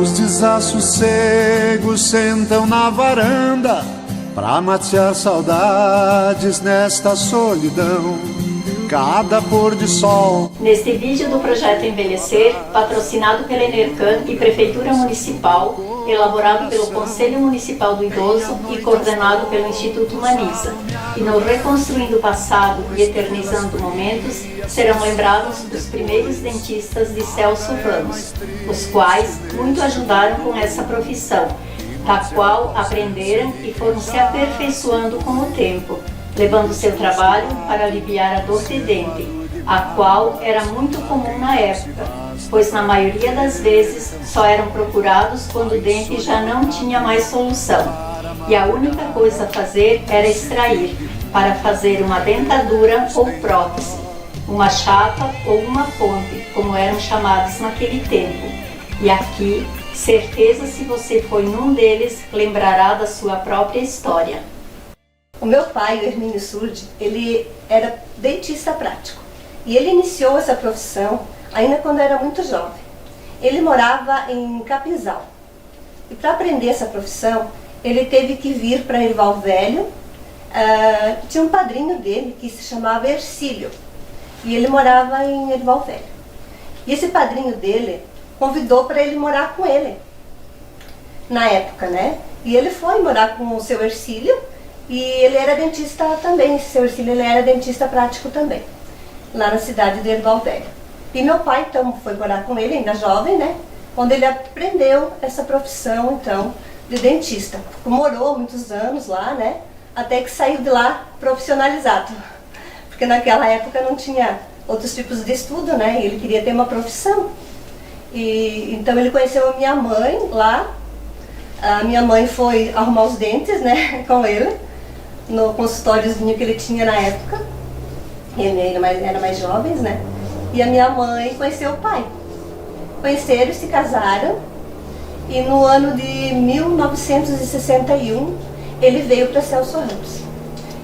Os desassossegos sentam na varanda pra matear saudades nesta solidão. Cada pôr de sol. Neste vídeo do Projeto Envelhecer, patrocinado pela Enercan e Prefeitura Municipal, elaborado pelo Conselho Municipal do Idoso e coordenado pelo Instituto Humaniza, e no Reconstruindo o Passado e Eternizando Momentos, serão lembrados os primeiros dentistas de Celso Ramos, os quais muito ajudaram com essa profissão, da qual aprenderam e foram se aperfeiçoando com o tempo, levando seu trabalho para aliviar a dor de dente, a qual era muito comum na época, pois na maioria das vezes só eram procurados quando o dente já não tinha mais solução, e a única coisa a fazer era extrair, para fazer uma dentadura ou prótese, uma chapa ou uma ponte, como eram chamados naquele tempo. E aqui, certeza, se você foi num deles, lembrará da sua própria história. O meu pai, o Hermínio Surdi, ele era dentista prático e ele iniciou essa profissão ainda quando era muito jovem. Ele morava em Capinzal e para aprender essa profissão ele teve que vir para Erival Velho. Tinha um padrinho dele que se chamava Ercílio e ele morava em Erival Velho. E esse padrinho dele convidou para ele morar com ele na época, né? E ele foi morar com o seu Ercílio. E ele era dentista também, esse seu Ercílio, ele era dentista prático também, lá na cidade de Erival Velho. E meu pai, então, foi morar com ele, ainda jovem, né? Onde ele aprendeu essa profissão, então, de dentista. Morou muitos anos lá, né? Até que saiu de lá profissionalizado. Porque naquela época não tinha outros tipos de estudo, né? E ele queria ter uma profissão. E então ele conheceu a minha mãe lá. A minha mãe foi arrumar os dentes, né? Com ele, no consultóriozinho que ele tinha na época. Ele era mais jovens, né? E a minha mãe conheceu o pai. Conheceram, se casaram. E no ano de 1961, ele veio para Celso Ramos.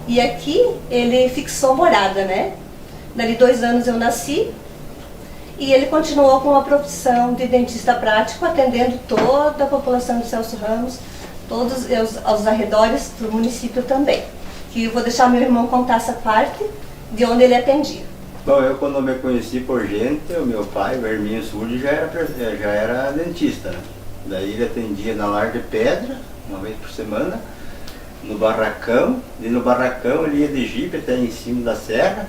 E aqui ele fixou morada, né? Dali 2 anos eu nasci. E ele continuou com a profissão de dentista prático, atendendo toda a população de Celso Ramos, todos os arredores do município também. Que eu vou deixar meu irmão contar essa parte de onde ele atendia. Bom, eu quando me conheci por gente, o meu pai, o Hermínio Surdi, já era dentista, né? Daí ele atendia na Lar de Pedra, uma vez por semana, no Barracão, e no Barracão ele ia de jipe até em cima da serra,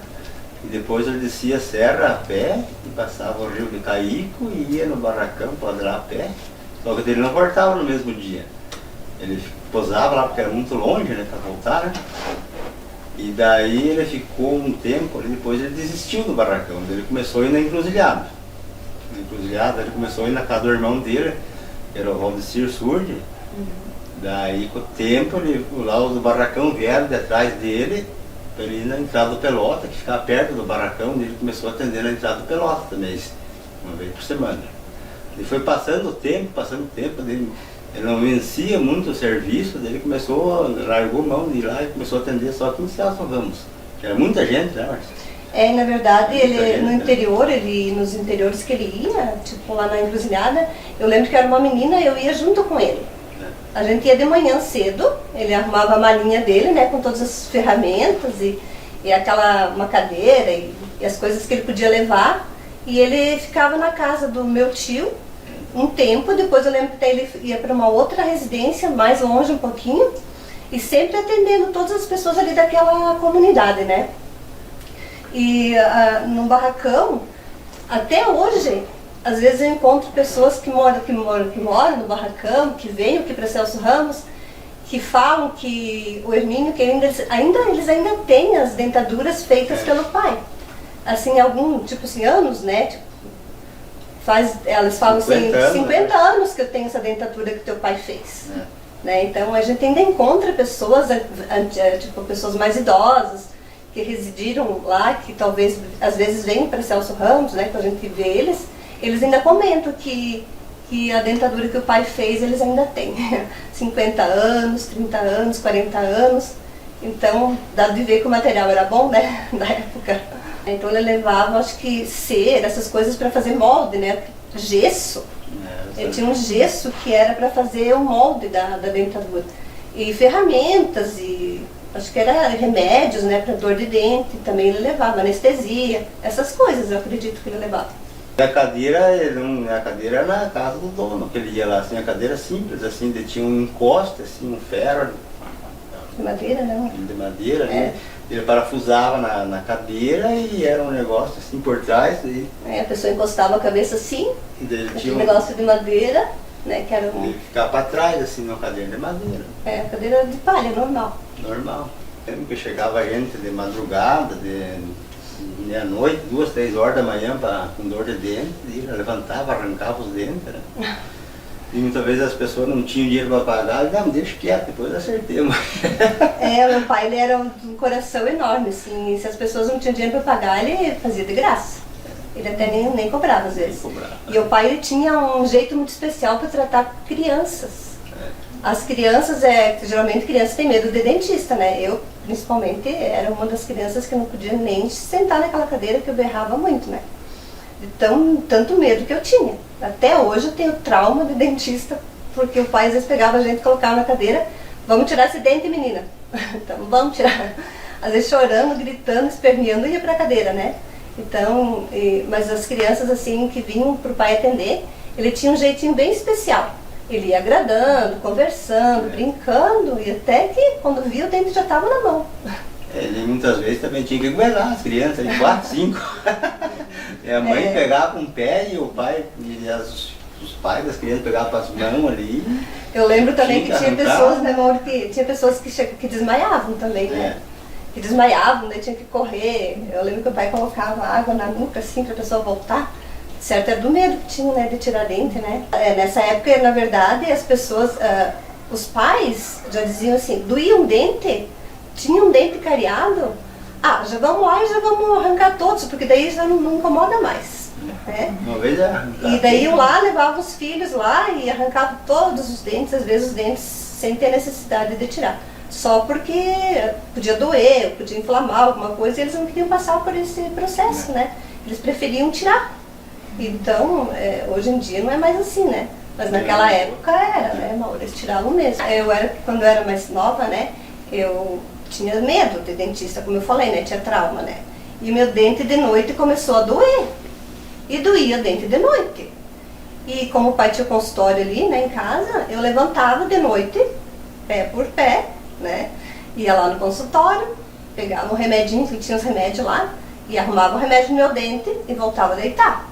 e depois ele descia a serra a pé, e passava o rio de Caico e ia no Barracão padrar a pé, só que ele não voltava no mesmo dia. Ele posava lá porque era muito longe, né, para voltar, né? E daí ele ficou um tempo, depois ele desistiu do Barracão, ele começou a ir na Encruzilhada. Na Encruzilhada ele começou a ir na casa do irmão dele, que era o Valdecir Surdi. Daí com o tempo, lá os do Barracão vieram de atrás dele, para ele ir na entrada do Pelota, que ficava perto do Barracão, e ele começou a atender na entrada do Pelota também, uma vez por semana. Ele foi passando o tempo, ele não vencia muito o serviço, daí ele largou mão de ir lá e começou a atender só aqui em Celso Ramos, que era muita gente, né, Marcia? Na verdade, ele no interior, nos interiores que ele ia, tipo lá na Encruzilhada, eu lembro que era uma menina, eu ia junto com ele. A gente ia de manhã cedo, ele arrumava a malinha dele, né, com todas as ferramentas e uma cadeira e as coisas que ele podia levar, e ele ficava na casa do meu tio um tempo. Depois eu lembro que ele ia para uma outra residência, mais longe um pouquinho, e sempre atendendo todas as pessoas ali daquela comunidade, né. E no Barracão, até hoje, às vezes eu encontro pessoas que moram no Barracão, que vêm aqui para Celso Ramos, que falam que o Hermínio, que eles ainda têm as dentaduras feitas pelo pai. Assim, anos, né? Tipo, elas falam assim, 50 anos que eu tenho essa dentadura que teu pai fez. Né? Então a gente ainda encontra pessoas, pessoas mais idosas, que residiram lá, que talvez às vezes venham para Celso Ramos, né? Quando a gente vê eles ainda comentam que a dentadura que o pai fez, eles ainda têm 50 anos, 30 anos, 40 anos. Então, dá de ver que o material era bom, né, na época. Então ele levava, acho que cera, essas coisas para fazer molde, né, gesso. Ele tinha um gesso que era para fazer o molde da dentadura. E ferramentas, e acho que era remédios, né, para dor de dente, também ele levava, anestesia, essas coisas eu acredito que ele levava. A cadeira era na casa do dono, que ele ia lá, assim, a cadeira simples, assim, tinha um encosto, assim, um ferro. De madeira, né? De madeira, né? Ele parafusava na cadeira e era um negócio assim por trás. A pessoa encostava a cabeça assim, tinha um negócio de madeira, né? Que era ele ficava para trás, assim, numa cadeira de madeira. Cadeira de palha, normal. Normal. Lembro que chegava gente de madrugada, de meia-noite, 2, 3 horas da manhã com dor de dente, e levantava, arrancava os dentes, né? E muitas vezes as pessoas não tinham dinheiro para pagar, e não, deixa quieto, depois acertemos. Meu pai, ele era um coração enorme, assim, e se as pessoas não tinham dinheiro para pagar, ele fazia de graça. Ele até nem cobrava às vezes. E o pai, ele tinha um jeito muito especial para tratar crianças. As crianças, geralmente crianças têm medo de dentista, né? Eu, principalmente, era uma das crianças que não podia nem sentar naquela cadeira, que eu berrava muito, né? De tanto medo que eu tinha. Até hoje eu tenho trauma de dentista, porque o pai às vezes pegava a gente e colocava na cadeira, vamos tirar esse dente, menina. Então vamos tirar. Às vezes chorando, gritando, esperneando, ia pra cadeira, né? Então, mas as crianças assim que vinham pro pai atender, ele tinha um jeitinho bem especial. Ele ia agradando, conversando, brincando, e até que quando via o dente já estava na mão. Ele muitas vezes também tinha que aguentar as crianças, de 4, 5. E a mãe pegava com o pé e o pai, os pais das crianças pegavam com as mãos ali. Eu lembro também que tinha pessoas, né, Mauro, que tinha pessoas que desmaiavam também, né? Que desmaiavam, daí tinha que correr. Eu lembro que o pai colocava água na nuca, assim, para a pessoa voltar. Certo, era do medo que tinha, né, de tirar dente, né? Nessa época, na verdade, as pessoas, os pais já diziam assim, doía um dente, tinha um dente cariado, já vamos lá e já vamos arrancar todos, porque daí já não incomoda mais. Né? Uma vez e daí iam lá, levavam os filhos lá e arrancavam todos os dentes, às vezes os dentes sem ter necessidade de tirar. Só porque podia doer, podia inflamar alguma coisa, e eles não queriam passar por esse processo, né? Eles preferiam tirar. Então, hoje em dia não é mais assim, né? Mas naquela época era, né, Mauro? Eles tiravam mesmo. Quando eu era mais nova, né, eu tinha medo de dentista, como eu falei, né? Tinha trauma, né? E meu dente de noite começou a doer. E doía o dente de noite. E como o pai tinha consultório ali, né, em casa, eu levantava de noite, pé por pé, né? Ia lá no consultório, pegava um remedinho, que tinha os remédios lá, e arrumava o remédio no meu dente e voltava a deitar.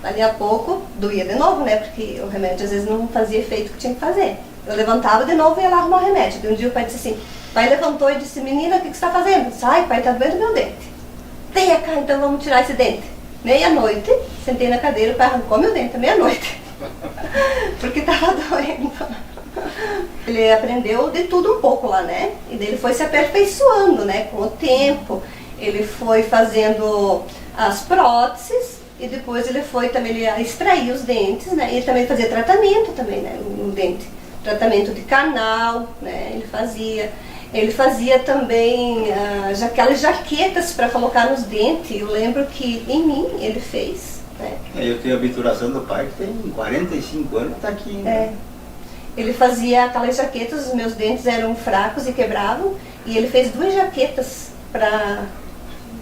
Dali a pouco, doía de novo, né? Porque o remédio às vezes não fazia efeito que tinha que fazer. Eu levantava de novo e ia lá arrumar o remédio. E um dia o pai disse assim, o pai levantou e disse, menina, o que você está fazendo? Sai, pai, tá doendo meu dente. Venha cá, então vamos tirar esse dente. Meia-noite, sentei na cadeira, o pai arrancou meu dente, meia-noite. Porque estava doendo. Ele aprendeu de tudo um pouco lá, né? E daí ele foi se aperfeiçoando, né? Com o tempo, ele foi fazendo as próteses. E depois ele foi também extrair os dentes, né? E ele também fazia tratamento também, né? No dente. Tratamento de canal, né? Ele fazia também aquelas jaquetas para colocar nos dentes. Eu lembro que em mim ele fez, né? Eu tenho a obturação do pai que tem 45 anos, está aqui. Né? Ele fazia aquelas jaquetas, os meus dentes eram fracos e quebravam. E ele fez 2 jaquetas para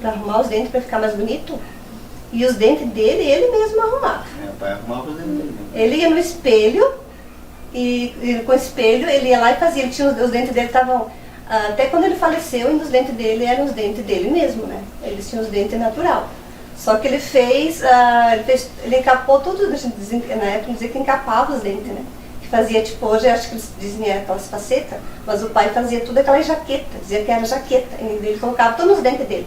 arrumar os dentes, para ficar mais bonito. E os dentes dele, ele mesmo arrumava. O pai arrumava os dentes dele. Ele ia no espelho, e com o espelho ele ia lá e fazia. Ele tinha os dentes dele estavam... até quando ele faleceu, ainda os dentes dele eram os dentes dele mesmo, né? Eles tinham os dentes natural. Só que ele ele encapou tudo, na época dizia que encapava os dentes, né? Que fazia tipo, hoje acho que eles dizem aquelas facetas, mas o pai fazia tudo aquela jaqueta, dizia que era jaqueta. E ele colocava todos os dentes dele.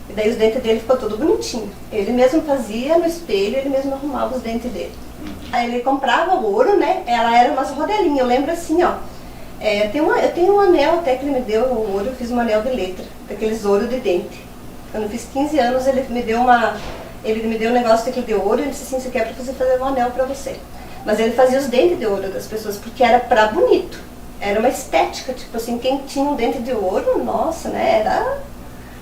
E daí os dentes dele ficou tudo bonitinho. Ele mesmo fazia no espelho, ele mesmo arrumava os dentes dele. Aí ele comprava o ouro, né? Ela era umas rodelinhas, eu lembro assim, ó. Eu tenho um anel até que ele me deu, um ouro, eu fiz um anel de letra, daqueles ouro de dente. Quando eu fiz 15 anos, ele me deu um negócio daquele de ouro, ele disse assim, você quer pra você fazer um anel pra você. Mas ele fazia os dentes de ouro das pessoas, porque era pra bonito. Era uma estética, tipo assim, quem tinha um dente de ouro, nossa, né?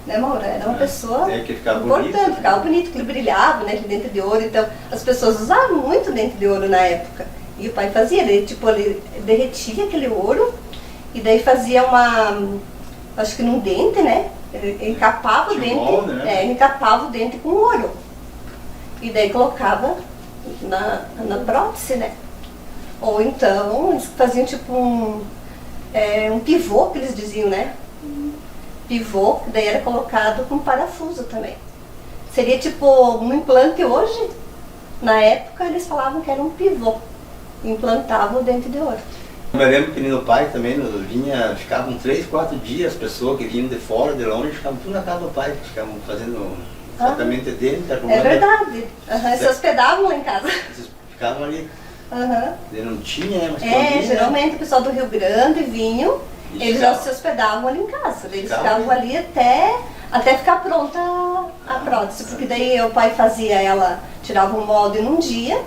né, Maura? Era uma pessoa que ficava importante, bonito, né? ficava bonito, que ele brilhava, né, aquele dente de ouro. Então, as pessoas usavam muito dente de ouro na época. E o pai fazia, ele derretia aquele ouro e daí fazia acho que num dente, né? Ele encapava o dente, molde, né? ele encapava o dente com ouro. E daí colocava na prótese, né? Ou então, eles faziam tipo um pivô, que eles diziam, né? Pivô, daí era colocado com parafuso também. Seria tipo um implante hoje. Na época eles falavam que era um pivô. Implantava o dente de ouro. Eu me lembro que no pai também ficavam 3, 4 dias, as pessoas que vinham de fora, de longe, ficavam tudo na casa do pai, ficavam fazendo tratamento de dente, arrumando. É verdade. Se hospedavam lá em casa. Eles ficavam ali. Uhum. Não tinha, né? Mas Geralmente o pessoal do Rio Grande vinham, E eles já se hospedavam ali em casa. Eles ficavam ali até ficar pronta a prótese, porque daí o pai fazia ela, tirava um molde num dia,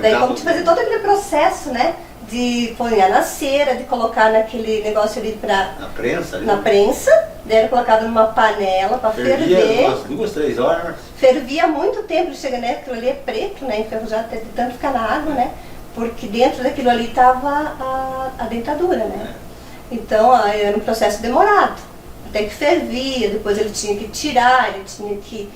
daí como te fazia todo aquele processo, né? De pôr na cera, de colocar naquele negócio ali na prensa, ali. na prensa, daí era colocado numa panela para ferver. Umas 2, 3 horas. Fervia muito tempo, chega, né? Aquilo ali é preto, né? Enferrujado até de tanto ficar na água, né? Porque dentro daquilo ali estava a dentadura, né? Então era um processo demorado. Até que fervia, depois ele tinha que tirar, ele tinha que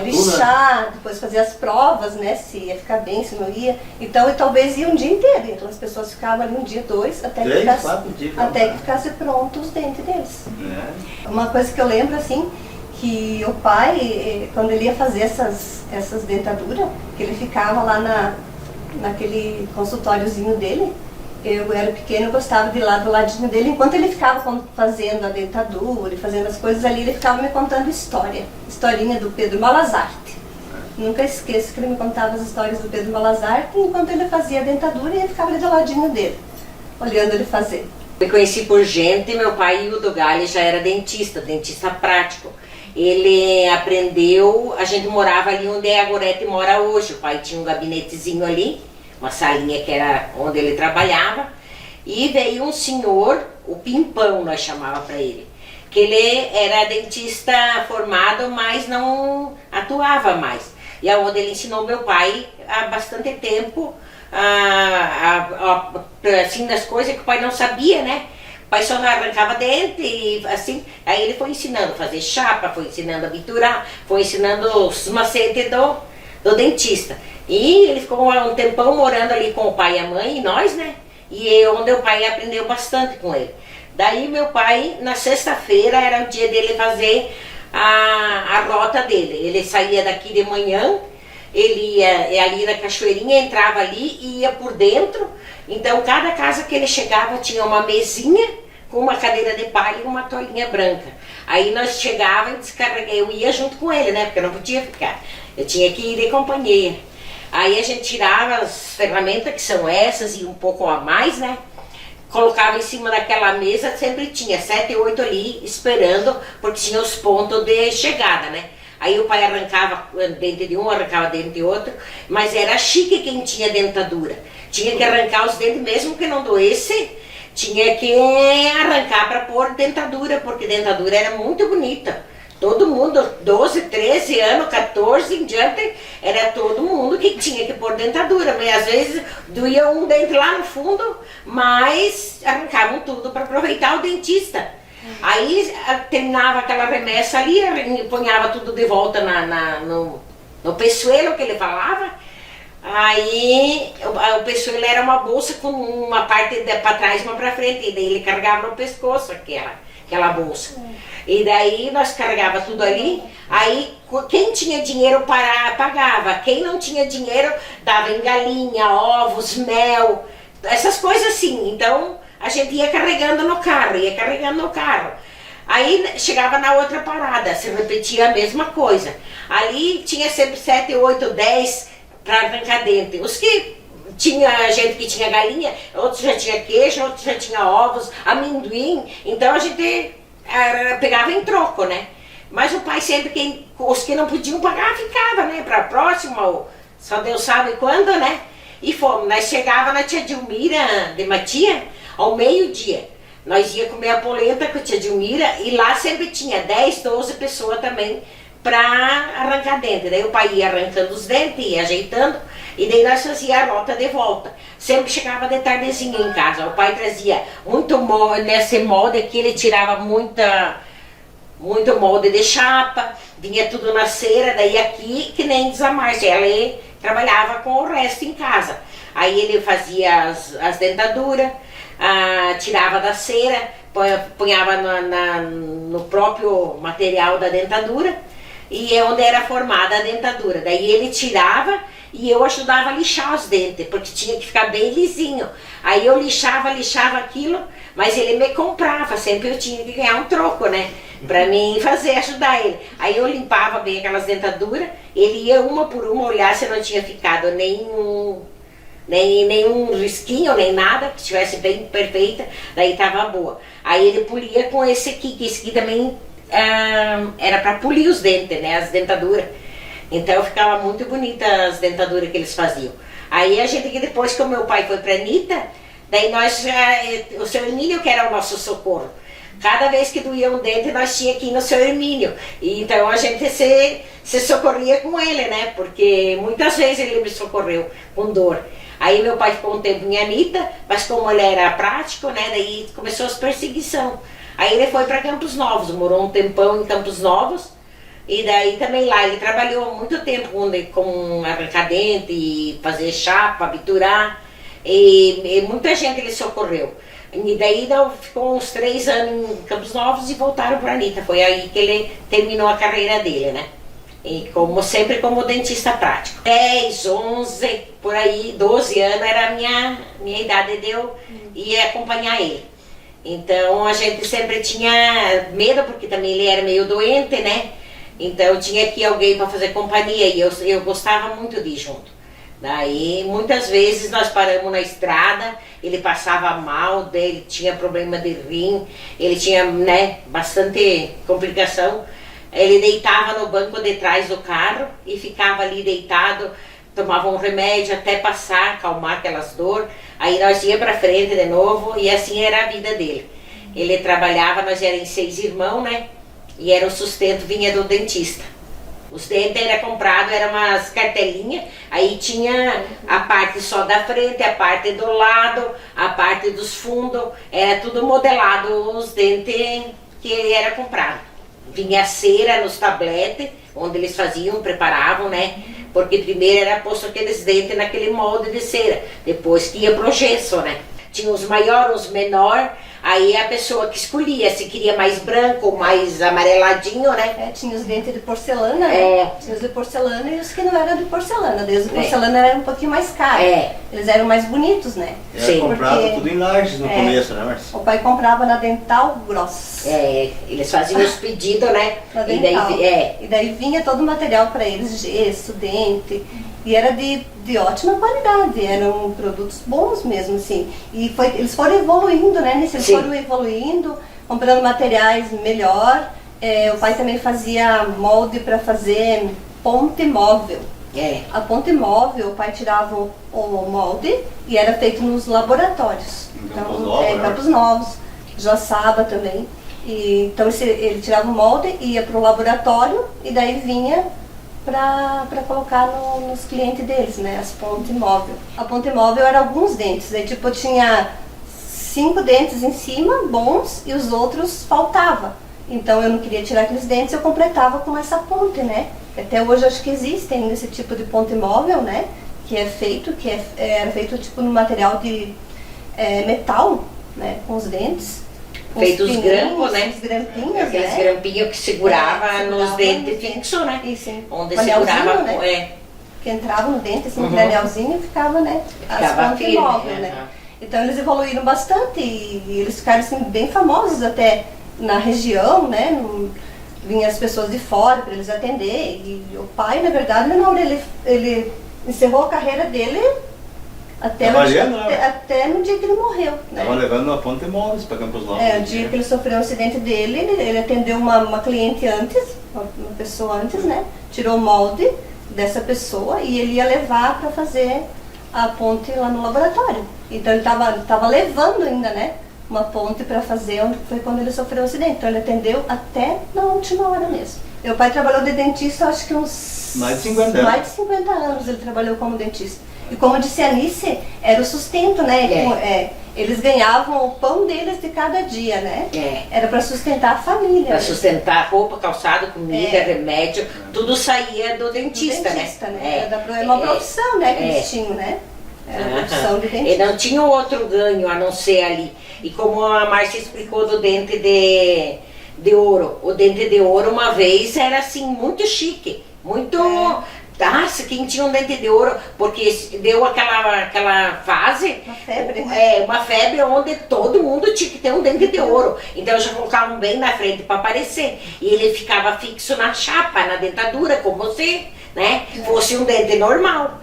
lixar, depois fazer as provas, né? Se ia ficar bem, se não ia. Então, talvez ia um dia inteiro. Então as pessoas ficavam ali um dia, 2, até que ficasse pronto os dentes deles. Uma coisa que eu lembro, assim, que o pai, quando ele ia fazer essas dentaduras, que ele ficava lá naquele consultóriozinho dele, eu era pequena, eu gostava de ir lá do ladinho dele, enquanto ele ficava fazendo a dentadura e fazendo as coisas ali, ele ficava me contando historinha do Pedro Malazarte. Nunca esqueço que ele me contava as histórias do Pedro Malazarte, enquanto ele fazia a dentadura e eu ficava ali do ladinho dele, olhando ele fazer. Me conheci por gente, meu pai, o do Galli, já era dentista prático. Ele aprendeu, a gente morava ali onde a Gorete mora hoje, o pai tinha um gabinetezinho ali, uma salinha que era onde ele trabalhava, e veio um senhor, o Pimpão nós chamava para ele, que ele era dentista formado, mas não atuava mais. E é onde ele ensinou meu pai há bastante tempo, assim, das coisas que o pai não sabia, né? O pai só arrancava dente e assim, aí ele foi ensinando a fazer chapa, foi ensinando a biturar, foi ensinando os macetes do dentista. E ele ficou um tempão morando ali com o pai e a mãe, e nós, né? E onde o pai aprendeu bastante com ele. Daí meu pai, na sexta-feira, era o dia dele fazer a rota dele. Ele saía daqui de manhã, ele ia ali na cachoeirinha, entrava ali e ia por dentro. Então cada casa que ele chegava tinha uma mesinha com uma cadeira de palha e uma toalhinha branca. Aí nós chegávamos e eu ia junto com ele, né? Porque eu não podia ficar. Eu tinha que ir de companhia. Aí a gente tirava as ferramentas, que são essas e um pouco a mais, né? Colocava em cima daquela mesa, sempre tinha 7, 8 ali esperando, porque tinha os pontos de chegada, né? Aí o pai arrancava dente de um, arrancava dente de outro, mas era chique quem tinha dentadura. Tinha que arrancar os dentes, mesmo que não doesse, tinha que arrancar para pôr dentadura, porque dentadura era muito bonita. Todo mundo, 12, 13 anos, 14 em diante, era todo mundo que tinha que pôr dentadura. Mas às vezes doía um dente lá no fundo, mas arrancavam tudo para aproveitar o dentista. Aí terminava aquela remessa ali, ponhava tudo de volta no peçoelo que ele falava. Aí o peçoelo era uma bolsa com uma parte para trás e uma para frente, e daí ele carregava no pescoço aquela bolsa. E daí nós carregava tudo ali, aí quem tinha dinheiro pagava, quem não tinha dinheiro dava em galinha, ovos, mel, essas coisas assim. Então a gente ia carregando no carro, Aí chegava na outra parada, se repetia a mesma coisa. Ali tinha sempre 7, 8, 10 para arrancar dente. Os que tinha gente que tinha galinha, outros já tinha queijo, outros já tinha ovos, amendoim. Então a gente pegava em troco, né? Mas o pai sempre, os que não podiam pagar, ficava, né? Para a próxima, ou só Deus sabe quando, né? E fomos. Nós chegava na tia Dilmira de Matia ao meio-dia. nós ia comer a polenta com a tia Dilmira e lá sempre tinha 10, 12 pessoas também para arrancar dente. Daí o pai ia arrancando os dentes, ia ajeitando, e daí nós fazia a rota de volta. Sempre chegava de tardezinha em casa. O pai trazia muito molde, nesse molde que ele tirava muito molde de chapa, vinha tudo na cera, daí aqui, que nem diz a Márcia, ela trabalhava com o resto em casa. Aí ele fazia as dentaduras, tirava da cera, punhava no próprio material da dentadura, e é onde era formada a dentadura. Daí ele tirava e eu ajudava a lixar os dentes, porque tinha que ficar bem lisinho. Aí eu lixava aquilo, mas ele me comprava, sempre eu tinha que ganhar um troco, né? Pra mim ajudar ele. Aí eu limpava bem aquelas dentaduras, ele ia uma por uma olhar se não tinha ficado nenhum risquinho, nem nada, que estivesse bem perfeita, daí tava boa. Aí ele polia com esse aqui, que esse aqui também era para polir os dentes, né, as dentaduras. Então ficava muito bonita as dentaduras que eles faziam. Aí a gente, que depois que o meu pai foi para Anitta, daí nós, o seu Hermínio que era o nosso socorro. Cada vez que doía um dente, nós tínhamos que ir no seu Hermínio. E então a gente se socorria com ele, né, porque muitas vezes ele me socorreu com dor. Aí meu pai ficou um tempo em Anitta, mas como ele era prático, né, daí começou as perseguições. Aí ele foi para Campos Novos, morou um tempão em Campos Novos, e daí também lá ele trabalhou muito tempo com arrancar dente, e fazer chapa, biturar, e muita gente ele socorreu. E daí ficou uns 3 anos em Campos Novos e voltaram para Anitta. Foi aí que ele terminou a carreira dele, né? E sempre como dentista prático. 10, 11, por aí, 12 anos era a minha idade de eu ir acompanhar ele. Então a gente sempre tinha medo, porque também ele era meio doente, né? Então tinha que ir alguém para fazer companhia, e eu gostava muito de ir junto. Daí muitas vezes nós paramos na estrada, ele passava mal, ele tinha problema de rim, ele tinha, né, bastante complicação. Ele deitava no banco de trás do carro e ficava ali deitado, tomava um remédio até passar, acalmar aquelas dores. Aí nós ia para frente de novo, e assim era a vida dele. Ele trabalhava, nós éramos 6 irmãos, né? E era o sustento, vinha do dentista. Os dentes eram comprados, eram umas cartelinhas, aí tinha a parte só da frente, a parte do lado, a parte dos fundos, era tudo modelado, os dentes que era comprado. Vinha cera nos tabletes, onde eles faziam, preparavam, né? Porque primeiro era posto aqueles dentes naquele molde de cera, depois que ia pro gesso, né? Tinha os maiores, os menores, aí a pessoa que escolhia se queria mais branco, mais amareladinho, né? Tinha os dentes de porcelana, né? Tinha os de porcelana e os que não eram de porcelana. Desde porcelana era um pouquinho mais caro. Eles eram mais bonitos, né? Era comprado tudo em Lages no começo, né, Marcia? O pai comprava na Dental Gross. Eles faziam os pedidos, né? Na Dental. E daí vinha todo o material para eles, gesso, dente. E era de ótima qualidade, eram produtos bons mesmo, assim. E eles foram evoluindo, né? Eles foram evoluindo, comprando materiais melhor. O pai também fazia molde para fazer ponte móvel. A ponte móvel, o pai tirava o molde e era feito nos laboratórios. Em Campos Novos, Joaçaba também. Então ele tirava o molde, ia para o laboratório e daí vinha para colocar nos clientes deles, né, as ponte móvel. A ponte móvel era alguns dentes, aí tipo tinha 5 dentes em cima, bons, e os outros faltava. Então eu não queria tirar aqueles dentes, eu completava com essa ponte, né. Até hoje acho que existe ainda esse tipo de ponte móvel, né, era feito tipo no material de metal, né, com os dentes. Feito os grampos, né? Os grampinhos, aqueles grampinhos que segurava nos dentes fixos, né? Isso, onde segurava, né? Que entrava no dente, assim, aquele anelzinho, e ficava, né? Ficava firme, móvel, né? Então eles evoluíram bastante e eles ficaram assim, bem famosos até na região, né? Vinham as pessoas de fora para eles atender. E o pai, na verdade, ele encerrou a carreira dele até no dia que ele morreu. Né? Estava levando a ponte móveis para Campos Novos. O dia que ele sofreu um acidente dele, ele atendeu uma cliente antes, uma pessoa antes, né? Tirou o molde dessa pessoa e ele ia levar para fazer a ponte lá no laboratório. Então ele estava levando ainda, né? uma ponte para fazer, onde foi quando ele sofreu o acidente. Então ele atendeu até na última hora mesmo. Meu pai trabalhou de dentista, acho que uns... Mais de 50 anos. Mais de 50 anos ele trabalhou como dentista. E como disse a Alice, era o sustento, né? Eles ganhavam o pão deles de cada dia, né? Era para sustentar a família. Para sustentar roupa, calçado, comida, remédio, tudo saía do dentista, né? Era uma profissão, né, que eles tinham, né? Era a profissão de dentista. E não tinha outro ganho a não ser ali. E como a Márcia explicou do dente de ouro, o dente de ouro uma vez era assim, muito chique, muito... Nossa, quem tinha um dente de ouro, porque deu aquela fase, uma febre, né? Uma febre onde todo mundo tinha que ter um dente de ouro. Então já colocavam bem na frente para aparecer. E ele ficava fixo na chapa, na dentadura, como se, né, fosse um dente normal.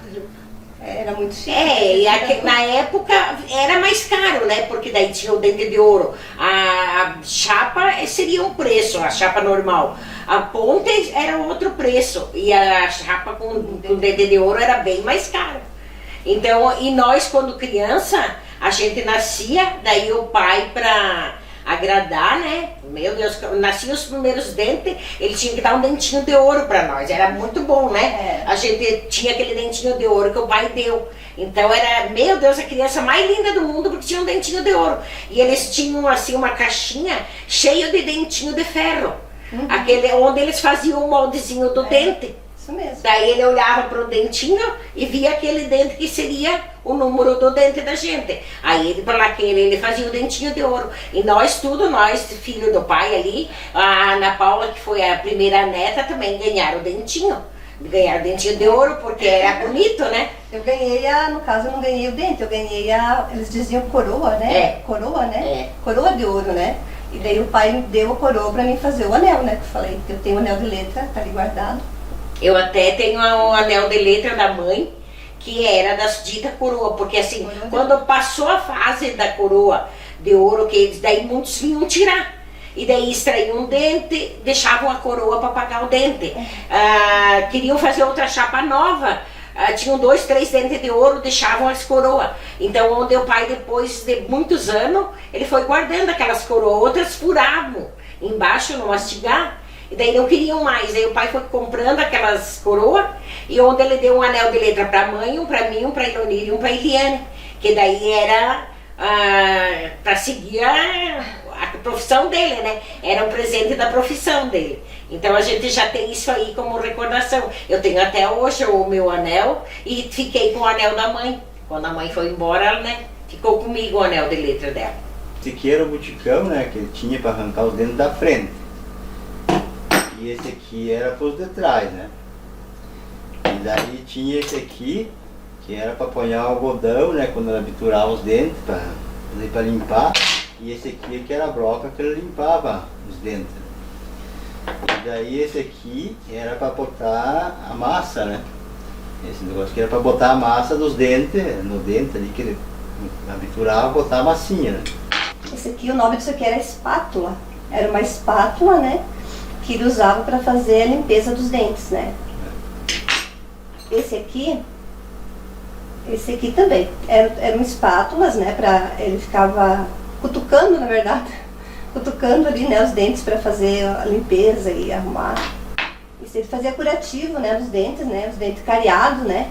Era muito chique. E na época era mais caro, né? Porque daí tinha o dente de ouro. A chapa seria um preço, a chapa normal. A ponte era outro preço. E a chapa com dente de ouro era bem mais cara. Então, e nós quando criança, a gente nascia, daí o pai pra agradar, né? Meu Deus, nasciam os primeiros dentes, ele tinha que dar um dentinho de ouro pra nós, era muito bom, né? A gente tinha aquele dentinho de ouro que o pai deu. Então era, meu Deus, a criança mais linda do mundo porque tinha um dentinho de ouro. E eles tinham assim uma caixinha cheia de dentinho de ferro. Aquele onde eles faziam o moldezinho do dente. Isso mesmo. Daí ele olhava pro dentinho e via aquele dente que seria o número do dente da gente. Aí ele, para aquele, ele fazia o dentinho de ouro. E nós filho do pai ali, a Ana Paula, que foi a primeira neta, também ganharam o dentinho. Ganharam o dentinho de ouro porque era bonito, né? Eu ganhei no caso eu não ganhei o dente, eu ganhei eles diziam coroa, né? Coroa, né? Coroa de ouro, né? E daí o pai me deu a coroa para mim fazer o anel, né? Que eu falei que eu tenho o anel de letra, tá ali guardado. Eu até tenho o anel de letra da mãe, que era das dita coroa, porque assim, quando passou a fase da coroa de ouro, que eles daí muitos vinham tirar. E daí extraíam um dente, deixavam a coroa para pagar o dente. Queriam fazer outra chapa nova, tinham 2, 3 dentes de ouro, deixavam as coroas. Então onde o pai, depois de muitos anos, ele foi guardando aquelas coroas, outras furavam embaixo no mastigar. E daí não queriam mais, aí o pai foi comprando aquelas coroas, e onde ele deu um anel de letra para a mãe, um para mim, um para a Ilonir e um para a Eliane, que daí era para seguir a profissão dele, né? Era um presente da profissão dele. Então a gente já tem isso aí como recordação. Eu tenho até hoje o meu anel e fiquei com o anel da mãe. Quando a mãe foi embora, né, ficou comigo o anel de letra dela. Esse aqui era o buticão, né, que ele tinha para arrancar os dentes da frente. E esse aqui era para os de trás, né? E daí tinha esse aqui, que era para apanhar o algodão, né? Quando ela biturava os dentes, para limpar. E esse aqui que era a broca que ela limpava os dentes. E daí esse aqui era para botar a massa, né? Esse negócio que era para botar a massa dos dentes, no dente ali, que ele biturava, botar a massinha, né? Esse aqui, o nome disso aqui era espátula. Era uma espátula, né? Que ele usava para fazer a limpeza dos dentes, né? Esse aqui também, eram espátulas, né? Ele ficava cutucando, na verdade, cutucando ali, né, os dentes para fazer a limpeza e arrumar. Isso ele fazia curativo, né, nos dentes, né? Os dentes cariados, né?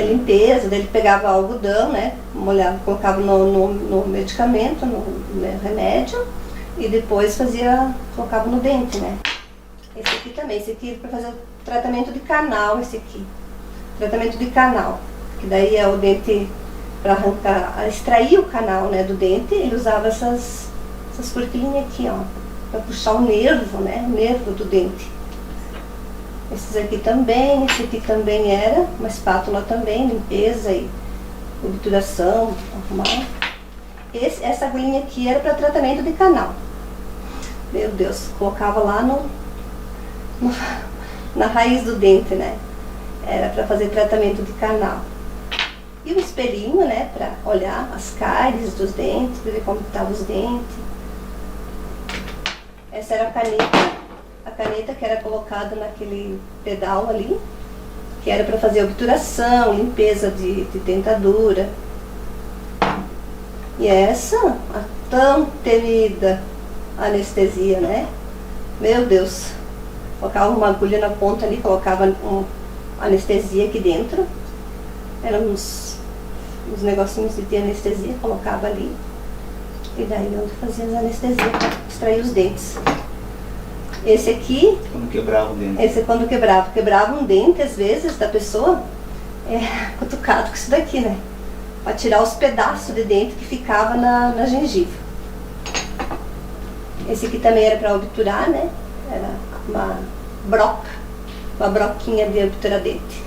Limpeza, daí ele pegava algodão, né? Molhava, colocava no medicamento, no remédio. E depois colocava no dente, né? Esse aqui também, esse aqui para fazer o tratamento de canal, esse aqui. Tratamento de canal. Que daí é o dente para arrancar, extrair o canal, né, do dente, ele usava essas cortilinhas aqui, ó. Para puxar o nervo, né? O nervo do dente. Esses aqui também, esse aqui também era uma espátula também, limpeza e obturação, arrumar. Essa agulhinha aqui era para tratamento de canal. Meu Deus, colocava lá na raiz do dente, né? Era para fazer tratamento de canal. E o espelhinho, né? Para olhar as cáries dos dentes, para ver como estavam os dentes. Essa era a caneta que era colocada naquele pedal ali, que era para fazer obturação, limpeza de dentadura. E essa, tão temida anestesia, né? Meu Deus. Colocava uma agulha na ponta ali, colocava anestesia aqui dentro. Eram uns negocinhos de anestesia, colocava ali. E daí onde fazia as anestesias para extrair os dentes. Esse aqui... Quando quebrava o dente. Esse é quando quebrava. Quebrava um dente, às vezes, da pessoa, cutucado com isso daqui, né? Para tirar os pedaços de dente que ficava na gengiva. Esse aqui também era para obturar, né? Era uma broquinha de obturar dente.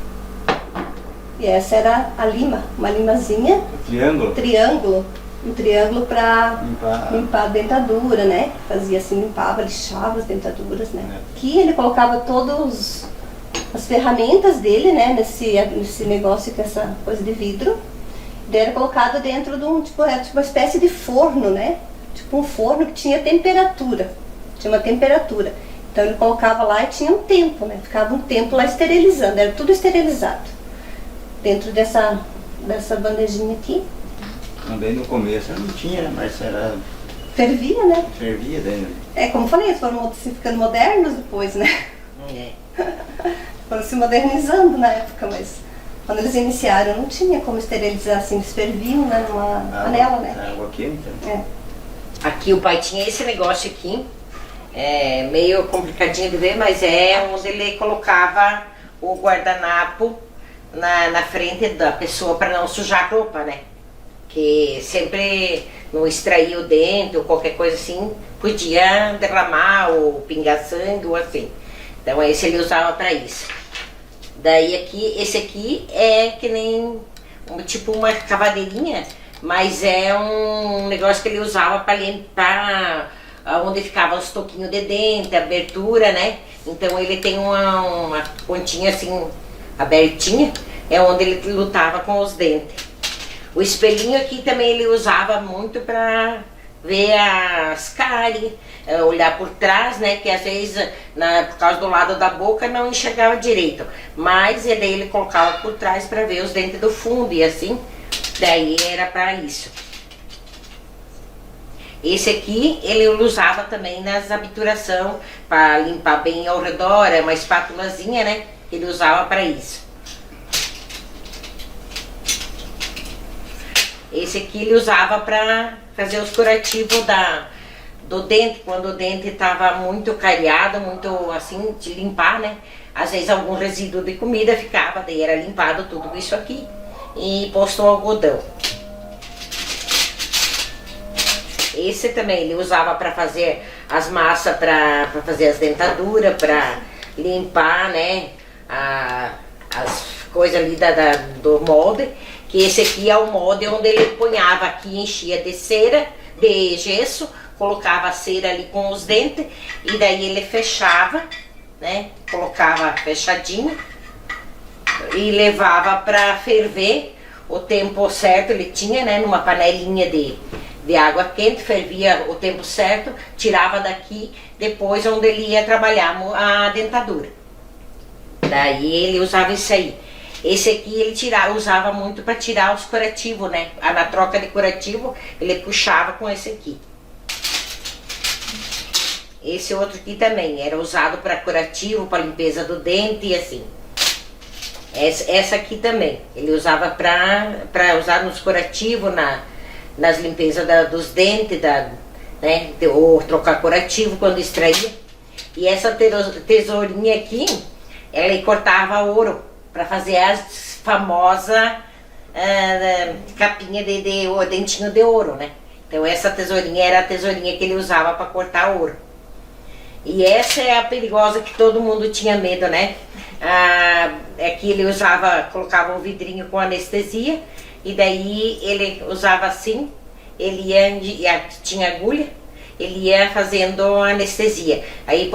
E essa era a lima, uma limazinha. Triângulo? Um triângulo para limpar a dentadura, né? Fazia assim, limpava, lixava as dentaduras, né? Aqui ele colocava todas as ferramentas dele, né? Nesse negócio com essa coisa de vidro. Daí era colocado dentro de tipo uma espécie de forno, né? Tipo um forno que tinha temperatura. Tinha uma temperatura. Então ele colocava lá e tinha um tempo, né? Ficava um tempo lá esterilizando, era tudo esterilizado. Dentro dessa bandejinha aqui. Também no começo não tinha, né? Mas era... Fervia, né? Fervia daí. Como eu falei, eles foram se ficando modernos depois, né? Foram se modernizando na época, mas quando eles iniciaram não tinha como esterilizar assim, eles ferviam, né? Numa panela, né? Água quente. Aqui o pai tinha esse negócio aqui, meio complicadinho de ver, mas é onde ele colocava o guardanapo na frente da pessoa para não sujar a roupa, né? Que sempre não extrair o dente ou qualquer coisa assim, podia derramar ou pingar sangue ou assim. Então esse ele usava para isso. Daí aqui, esse aqui é que nem tipo uma cavadeirinha, mas é um negócio que ele usava para limpar onde ficavam os toquinhos de dente, a abertura, né? Então ele tem uma pontinha assim abertinha, é onde ele lutava com os dentes. O espelhinho aqui também ele usava muito para ver as cáries, olhar por trás, né? Que às vezes, por causa do lado da boca, não enxergava direito. Mas daí ele colocava por trás para ver os dentes do fundo e assim. Daí era para isso. Esse aqui ele usava também nas obturação para limpar bem ao redor, é uma espátulazinha, né? Ele usava para isso. Esse aqui ele usava para fazer os curativos do dente, quando o dente estava muito cariado, muito assim, de limpar, né? Às vezes algum resíduo de comida ficava, daí era limpado tudo isso aqui e posto o algodão. Esse também ele usava para fazer as massas, para fazer as dentaduras, para limpar, né? As coisas ali do molde. Que esse aqui é o molde onde ele punhava aqui, enchia de cera, de gesso, colocava a cera ali com os dentes e daí ele fechava, né? Colocava fechadinho e levava para ferver o tempo certo, ele tinha, né? Numa panelinha de água quente, fervia o tempo certo, tirava daqui, depois onde ele ia trabalhar a dentadura. Daí ele usava isso aí. Esse aqui ele usava muito para tirar os curativos, né? Na troca de curativo, ele puxava com esse aqui. Esse outro aqui também era usado para curativo, para limpeza do dente e assim. Essa aqui também, ele usava para usar nos curativos, nas limpezas dos dentes, né? Ou trocar curativo quando extraía. E essa tesourinha aqui, ela cortava ouro, para fazer as famosas capinha de dentinho de ouro, né? Então essa tesourinha era a tesourinha que ele usava para cortar ouro. E essa é a perigosa que todo mundo tinha medo, né? É que ele colocava um vidrinho com anestesia e daí ele usava assim, tinha agulha, ele ia fazendo anestesia. Aí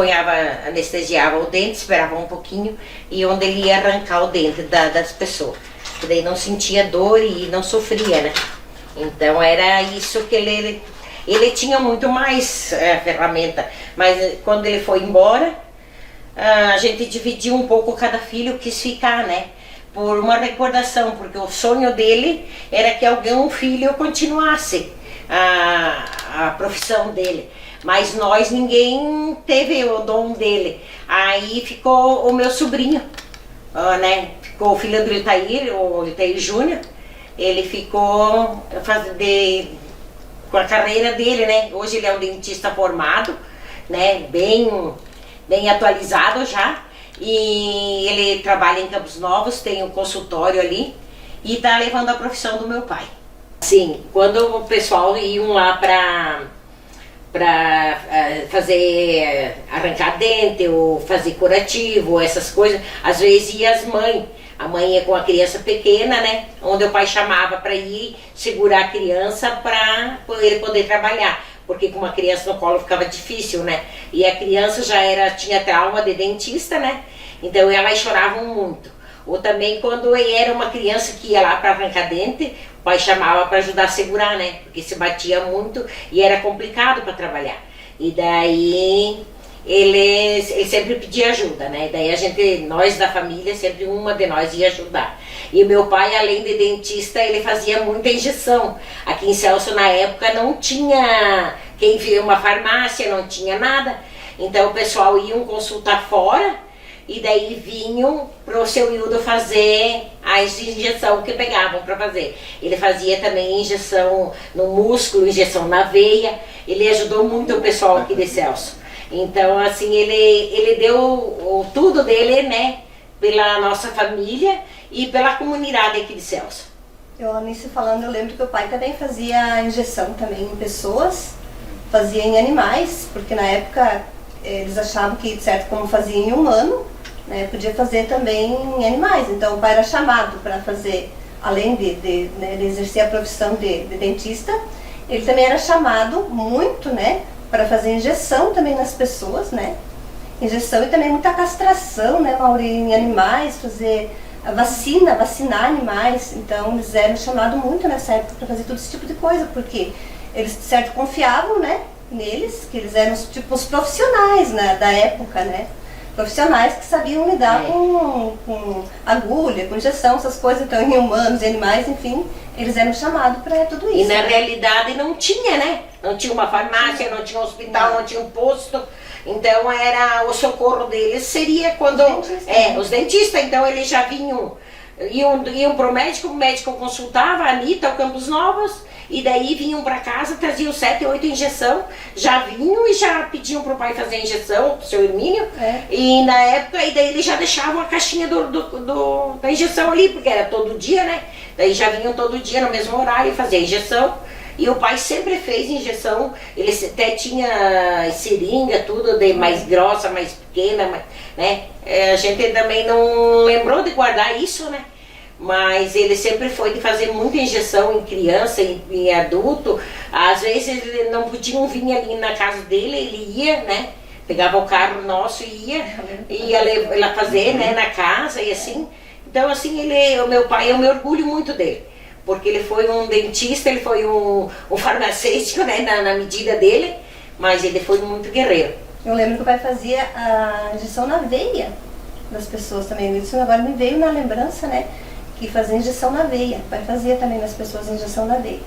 anestesiava o dente, esperava um pouquinho e onde ele ia arrancar o dente das pessoas. Que daí não sentia dor e não sofria, né? Então era isso que ele tinha muito mais ferramenta. Mas quando ele foi embora, a gente dividiu um pouco, cada filho quis ficar, né? Por uma recordação, porque o sonho dele era que um filho continuasse a profissão dele. Mas nós, ninguém teve o dom dele. Aí ficou o meu sobrinho, né? Ficou o filho do Litair, o Litair Júnior. Ele ficou com a carreira dele, né? Hoje ele é um dentista formado, né? Bem atualizado já. E ele trabalha em Campos Novos, tem um consultório ali e tá levando a profissão do meu pai. Sim, quando o pessoal iam lá para fazer arrancar dente ou fazer curativo, essas coisas, às vezes ia as mães. A mãe ia com a criança pequena, né? Onde o pai chamava para ir segurar a criança para ele poder trabalhar. Porque com uma criança no colo ficava difícil, né? E a criança tinha trauma de dentista, né? Então elas choravam muito. Ou também quando era uma criança que ia lá para arrancar dente, o pai chamava para ajudar a segurar, né? Porque se batia muito e era complicado para trabalhar. E daí ele sempre pedia ajuda, né? Daí nós da família, sempre uma de nós ia ajudar. E o meu pai, além de dentista, ele fazia muita injeção. Aqui em Celso, na época, não tinha quem via uma farmácia, não tinha nada. Então o pessoal ia consultar fora e daí vinham para o seu Hildo fazer as injeções que pegavam para fazer. Ele fazia também injeção no músculo, injeção na veia. Ele ajudou muito o pessoal aqui de Celso. Então, assim, ele deu tudo dele, né, pela nossa família e pela comunidade aqui de Celso. Nisso falando, eu lembro que o pai também fazia injeção também em pessoas, fazia em animais, porque na época eles achavam que, de certo, como fazia em humano, né, podia fazer também em animais. Então, o pai era chamado para fazer, além de exercer a profissão de dentista, ele também era chamado muito, né, para fazer injeção também nas pessoas, né? Injeção e também muita castração, né, Mauri, em animais, fazer a vacinar animais. Então eles eram chamados muito nessa época para fazer todo esse tipo de coisa, porque eles, de certo, confiavam, né, neles, que eles eram tipo os profissionais, né, da época, né? Profissionais que sabiam lidar com agulha, com injeção, essas coisas, então em humanos, em animais, enfim, eles eram chamados para tudo isso. E na realidade não tinha, né? Não tinha uma farmácia, não tinha um hospital, não tinha um posto. Então era o socorro deles seria quando os dentistas, então eles já iam pro médico, o médico consultava a Anitta, o Campos Novos, e daí vinham para casa, traziam 7, 8 injeção, já vinham e já pediam pro pai fazer a injeção, pro seu Hermínio, e na época, e daí eles já deixavam a caixinha da injeção ali, porque era todo dia, né? Daí já vinham todo dia no mesmo horário fazer a injeção. E o pai sempre fez injeção, ele até tinha seringa, tudo de mais grossa, mais pequena, né? A gente também não lembrou de guardar isso, né? Mas ele sempre foi de fazer muita injeção em criança, em adulto. Às vezes ele não podiam vir ali na casa dele, ele ia, né? Pegava o carro nosso e ia lá fazer, né, na casa e assim. Então assim, o meu pai, eu me orgulho muito dele. Porque ele foi um dentista, ele foi um farmacêutico, né, na medida dele, mas ele foi muito guerreiro. Eu lembro que o pai fazia a injeção na veia das pessoas também. Isso agora me veio na lembrança, né, que fazia injeção na veia. O pai fazia também nas pessoas injeção na veia.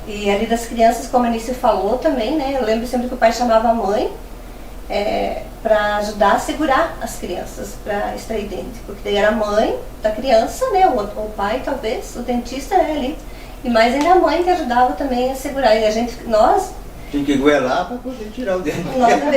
E ali das crianças, como a Anice falou também, né, eu lembro sempre que o pai chamava a mãe para ajudar a segurar as crianças, para extrair dente, porque daí era a mãe da criança, né, o pai talvez, o dentista, né, ali, e mais ainda a mãe que ajudava também a segurar, e nós tinha que goelar para poder tirar o dente.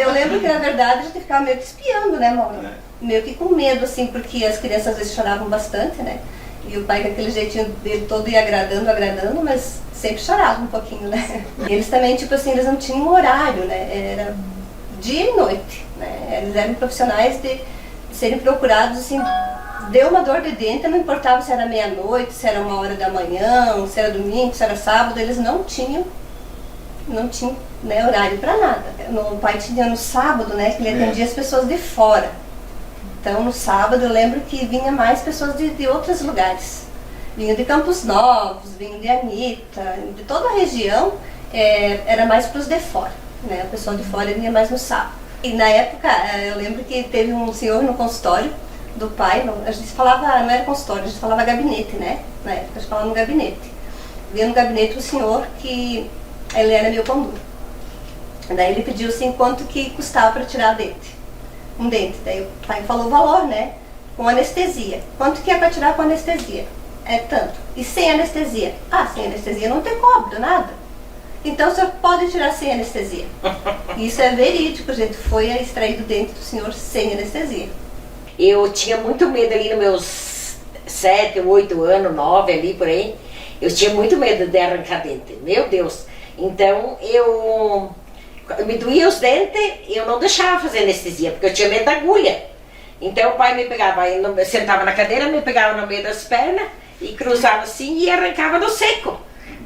Eu lembro que na verdade a gente ficava meio que espiando, né, Mauro? Meio que com medo, assim, porque as crianças às vezes choravam bastante, né, e o pai com aquele jeitinho dele todo ia agradando, mas sempre chorava um pouquinho, né. E eles também, tipo assim, eles não tinham um horário, né, era dia e noite, né? Eles eram profissionais de serem procurados, assim, deu uma dor de dente, não importava se era meia-noite, se era 1h da manhã, se era domingo, se era sábado, eles não tinham, né, horário para nada. O pai tinha no sábado, né, que ele atendia as pessoas de fora. Então no sábado eu lembro que vinha mais pessoas de outros lugares. Vinham de Campos Novos, vinham de Anitta, de toda a região, era mais para os de fora. Né, o pessoal de fora vinha mais no sábado. E na época, eu lembro que teve um senhor no consultório do pai, a gente falava, não era consultório, a gente falava gabinete, né? Na época a gente falava no gabinete. Vinha no gabinete um senhor que ele era meio pão duro. Daí ele pediu assim quanto que custava para tirar um dente. Daí o pai falou o valor, né? Com anestesia. Quanto que é para tirar com anestesia? É tanto. E sem anestesia? Ah, sem anestesia não tem cobro, nada. Então o senhor pode tirar sem anestesia. Isso é verídico, gente. Foi extraído o dente do senhor sem anestesia. Eu tinha muito medo ali nos meus 7, 8 anos, 9 ali por aí. Eu tinha muito medo de arrancar dente. Meu Deus. Então eu me doía os dentes e eu não deixava fazer anestesia, porque eu tinha medo da agulha. Então o pai me pegava, eu sentava na cadeira, me pegava no meio das pernas e cruzava assim e arrancava no seco.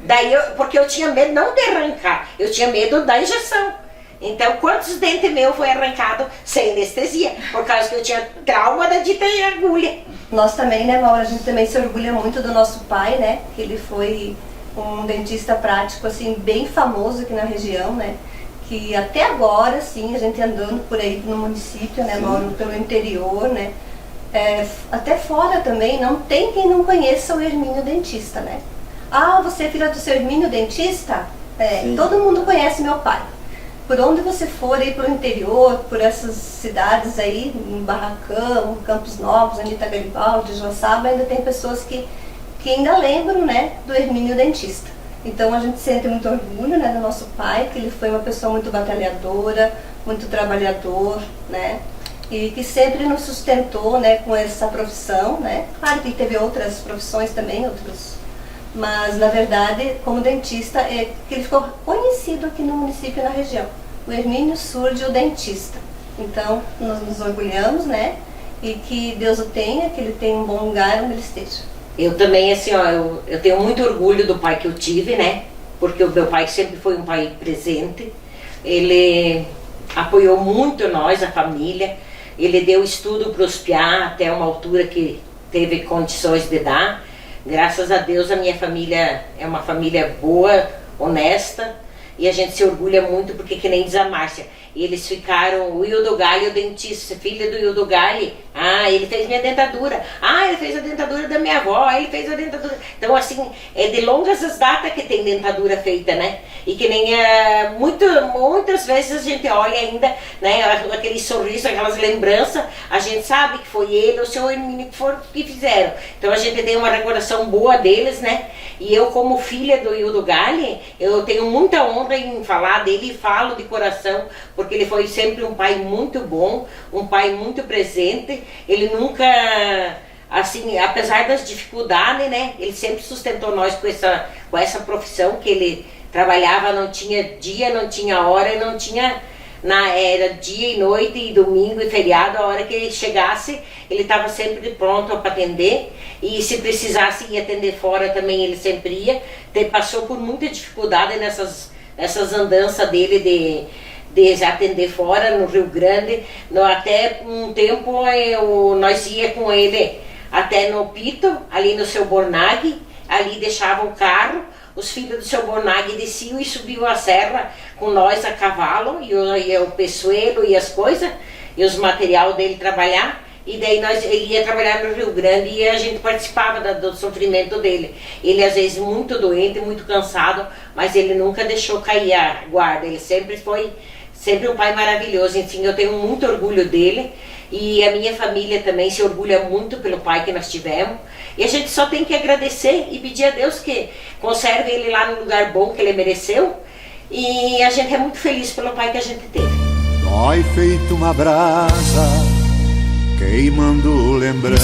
Daí porque eu tinha medo não de arrancar, eu tinha medo da injeção. Então quantos dentes meus foi arrancado sem anestesia, por causa que eu tinha trauma da dita agulha. Nós também, né, Maura, a gente também se orgulha muito do nosso pai, né, que ele foi um dentista prático, assim, bem famoso aqui na região, né, que até agora, sim, a gente andando por aí no município, né, Maura, pelo interior, né, até fora também, não tem quem não conheça o Hermínio Dentista, né. Ah, você é filha do seu Hermínio Dentista? Todo mundo conhece meu pai. Por onde você for aí pelo interior, por essas cidades aí, em Barracão, Campos Novos, Anitta Garibaldi, Joaçaba, ainda tem pessoas que ainda lembram, né, do Hermínio Dentista. Então a gente sente muito orgulho, né, do nosso pai, que ele foi uma pessoa muito batalhadora, muito trabalhador, né, e que sempre nos sustentou, né, com essa profissão, né. Claro que teve outras profissões também, mas na verdade, como dentista, que ele ficou conhecido aqui no município e na região. O Hermínio Surdi, o dentista. Então, nós nos orgulhamos, né? E que Deus o tenha, que ele tenha um bom lugar onde ele esteja. Eu também, assim, ó, eu tenho muito orgulho do pai que eu tive, né? Porque o meu pai sempre foi um pai presente. Ele apoiou muito nós, a família. Ele deu estudo para os piá até uma altura que teve condições de dar. Graças a Deus a minha família é uma família boa, honesta, e a gente se orgulha muito porque, que nem diz a Márcia, eles ficaram, o Hildo Galli, o dentista, filho do Hildo Galli, ele fez minha dentadura, ele fez a dentadura da minha avó, ele fez a dentadura. Então assim, é de longas as datas que tem dentadura feita, né? E que nem muitas vezes a gente olha ainda, né, aquele sorriso, aquelas lembranças, a gente sabe que foi ele ou o seu Hermínio que fizeram. Então a gente tem uma recordação boa deles, né? E eu, como filha do Hildo Galli, eu tenho muita honra em falar dele e falo de coração, porque ele foi sempre um pai muito bom, um pai muito presente. Ele nunca, assim, apesar das dificuldades, né, ele sempre sustentou nós com essa profissão que ele trabalhava, não tinha dia, não tinha hora, não tinha, era dia e noite e domingo e feriado, a hora que ele chegasse, ele estava sempre pronto para atender, e se precisasse ir atender fora também ele sempre ia. Passou por muita dificuldade nessas andanças dele de atender fora no Rio Grande. Até um tempo nós ia com ele até no Pito, ali no seu Bornag, ali deixava o carro, os filhos do seu Bornag desciam e subiam a serra com nós a cavalo, e o peçoeiro e as coisas, e os material dele trabalhar. E daí ele ia trabalhar no Rio Grande e a gente participava do sofrimento dele. Ele às vezes muito doente, muito cansado, mas ele nunca deixou cair a guarda. Ele sempre foi um pai maravilhoso. Enfim, eu tenho muito orgulho dele, e a minha família também se orgulha muito pelo pai que nós tivemos. E a gente só tem que agradecer e pedir a Deus que conserve ele lá no lugar bom que ele mereceu. E a gente é muito feliz pelo pai que a gente teve. Dói feito uma brasa, queimando lembrança.